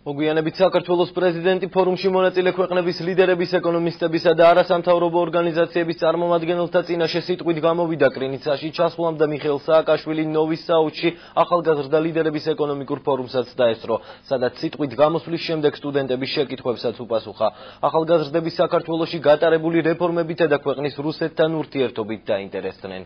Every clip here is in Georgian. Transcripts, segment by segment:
მოგვიანებით საქართველოს პრეზიდენტი ფორუმში მონაწილე ქვეყნების ლიდერების, ეკონომისტებისა და არასამთავრობო ორგანიზაციების წარმომადგენელთა წინაშე სიტყვით გამოვიდა კრინიცაში ჩასვლამ და მიხეილ სააკაშვილი ნოვის საუთში ახალგაზრდა ლიდერების ეკონომიკურ ფორუმსაც დაესწრო, სადაც სიტყვით გამოსვლის შემდეგ სტუდენტების შეკითხვებსაც უპასუხა. ახალგაზრდები საქართველოში გატარებული რეფორმებითა და ქვეყნის რუსეთთან ურთიერთობით დაინტერესდნენ.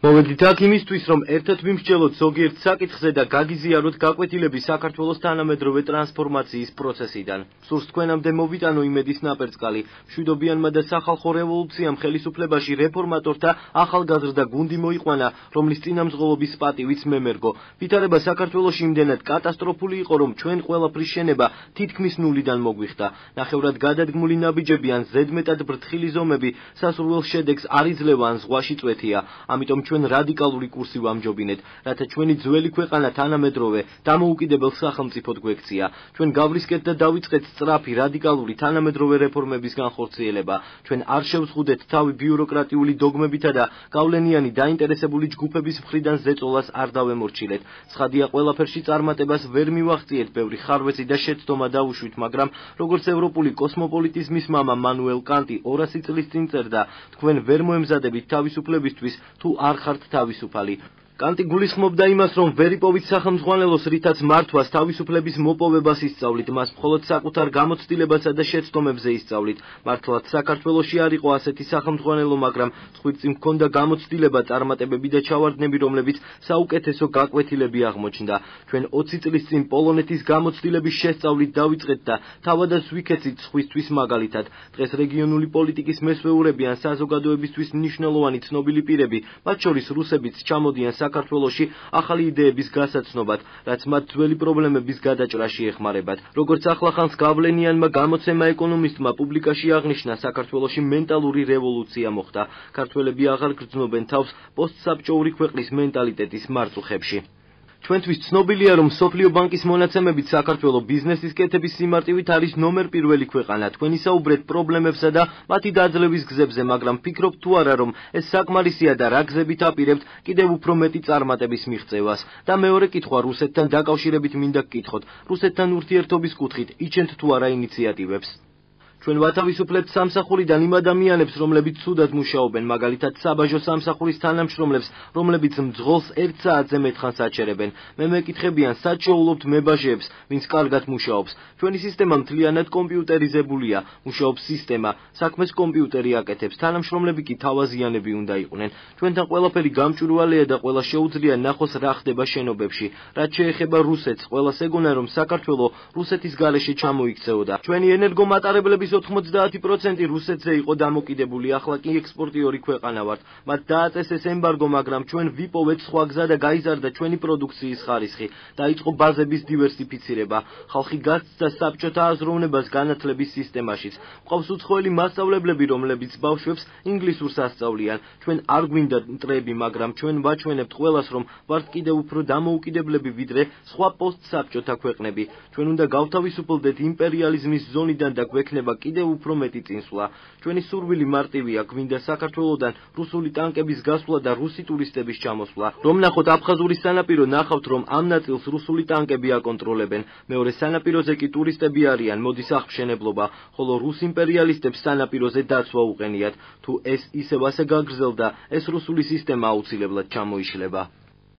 მოვედით აქ იმისთვის, რომ ერთად ვიმსჯელოთ ზოგიერთ საკითხზე და გაგიზიაროთ გაკვეთილები საქართველოს თანამედროვე ტრანსფორმაციის პროცესიდან. სურს თქვენამდე მოვიტანო იმედის ნაპერწკალი. მშვიდობიანმა და სახალხო რევოლუციამ ხელისუფლებაში რეფორმატორთა ახალგაზრდა გუნდი მოიყვანა, რომლის წინამძღოლობის პატივიც მემერგო. ვითარება საქართველოში იმდენად კატასტროფული იყო, რომ ჩვენ ყველაფრის შენება თითქმის ნულიდან მოგვიხდა. ნახევრად გადადგმული ნაბიჯები ან ზედმეტად ბრთხილი ზომები სასურველ შედეგს არ იძლევა ან ზღვაში წვეთია. ამიტომ ჩვენ რადიკალური კურსი ვამჯობინეთ, რათა ჩვენი ძველი ქვეყანა თანამედროვე დამოუკიდებელ სახელმწიფოდ გვექცია. ჩვენ გავრისკეთ და დავიწყეთ სწრაფი რადიკალური თანამედროვე რეფორმების განხორციელება. ჩვენ არ შევზღუდეთ თავი ბიუროკრატიული დოგმებითა და გავლენიანი დაინტერესებული ჯგუფების მხრიდან ზეწოლას არ დავემორჩილეთ. ცხადია, ყველაფერში წარმატებას ვერ მივაღწიეთ, ბევრი ხარვეზი და შეცდომა დავუშვით, მაგრამ როგორც ევროპული კოსმოპოლიტიზმის მამა მანუელ კანტი 200 წლის წინ წერდა, თქვენ ვერ მოემზადებით თავისუფლებისთვის, თუ არ ხართ თავისუფალი. კანტი გულისხმობდა იმას, რომ ვერ იპოვით სახელმძღვანელოს, რითაც მართვას, თავისუფლების მოპოვებას ისწავლით, მას მხოლოდ საკუთარ გამოცდილებასა და შეცდომებზე ისწავლით. მართლაც საქართველოში არ იყო ასეთი სახელმძღვანელო, მაგრამ ცხვირწინ ჰქონდა გამოცდილება, წარმატებები და ჩავარდნები, რომლებიც საუკეთესო გაკვეთილები აღმოჩნდა. ჩვენ 20 წლის წინ პოლონეთის გამოცდილების შესწავლით დავიწყეთ და თავადაც ვიქეცით სხვისთვის მაგალითად. დღეს რეგიონული პოლიტიკის მესვეურები ან საზოგადოებისთვის მნიშვნელოვანი ცნობილი პირები, მათ შორის რუსებიც ჩამოდიან საქართველოში ახალი იდეების გასაცნობად, რაც მათ ძველი პრობლემების გადაჭრაში ეხმარებათ. როგორც ახლახანს გავლენიანმა გამოცემა ეკონომისტმა პუბლიკაში აღნიშნა, საქართველოში მენტალური რევოლუცია მოხდა. ქართველები აღარ გრძნობენ თავს პოსტსაბჭოური ქვეყნის მენტალიტეტის მარწუხებში. ჩვენთვის ცნობილია, რომ მსოფლიო ბანკის მონაცემებით საქართველო ბიზნესის კეთების სიმარტივით არის ნომერ პირველი ქვეყანა. თქვენ ისაუბრეთ პრობლემებსა და მათი დაძლევის გზებზე, მაგრამ ფიქრობთ თუ არა, რომ ეს საკმარისია და რა გზებით აპირებთ კიდევ უფრო მეტი წარმატების მიღწევას? და მეორე კითხვა რუსეთთან დაკავშირებით მინდა გკითხოთ. რუსეთთან ურთიერთობის კუთხით იჩენთ თუ არა ინიციატივებს? ჩვენ ვათავისუფლებთ სამსახურიდან იმ ადამიანებს, რომლებიც ცუდად მუშაობენ, მაგალითად საბაჟო სამსახურის თანამშრომლებს, რომლებიც მძღოლს 1 საათზე მეტხანს აჩერებენ. მე მეკითხებიან, სად შეულობთ მებაჟეებს, ვინც კარგად მუშაობს. ჩვენი სისტემა მთლიანად კომპიუტერიზებულია, მუშაობს სისტემა, საქმეს კომპიუტერი აკეთებს, თანამშრომლები კი თავაზიანები უნდა იყვნენ. ჩვენთან ყველაფერი გამჭვირვალეა და ყველა შეუძლია ნახოს რა ხდება შენობებში. რაც შეეხება რუსეთს, ყველას ეგონა, რომ საქართველო რუსეთის გარეშე ჩამოიქცეოდა. ჩვენი ენერგომატარებლების 90% რუსეთზე იყო დამოკიდებული, ახლა კი ექსპორტიორი ქვეყანა ვართ. მათ დააწესეს ემბარგო, მაგრამ ჩვენ ვიპოვეთ სხვა გზა და გაიზარდა ჩვენი პროდუქციის ხარისხი. დაიწყო ბაზების დივერსიფიცირება. ხალხი გასცდა საბჭოთა აზროვნებას განათლების სისტემაშიც. მყავს უცხოელი მასწავლებლები, რომლებიც ბავშვებს ინგლისურს ასწავლიან. ჩვენ არ გვინდა მტრები, მაგრამ ჩვენ ვაჩვენებთ ყველას, რომ ვართ კიდევ უფრო დამოუკიდებლები ვიდრე სხვა პოსტსაბჭოთა ქვეყნები. ჩვენ უნდა გავთავისუფლდეთ იმპერიალიზმის ზონიდან და გვექნება კიდევ უფრო მეტი წინსვლა. ჩვენი სურვილი მარტივია, გვინდა საქართველოდან რუსული ტანკების გასვლა და რუსი ტურისტების ჩამოსვლა. რომ ნახოთ აფხაზური სანაპირო, ნახავთ, რომ ამ ნაწილს რუსული ტანკები აკონტროლებენ. მეორე სანაპიროზე კი ტურისტები არიან, მოდის აღმშენებლობა, ხოლო რუს იმპერიალისტებს სანაპიროზე დაცვა უყენიათ. თუ ეს ისევ ასე გაგრძელდა, ეს რუსული სისტემა აუცილებლად ჩამოიშლება.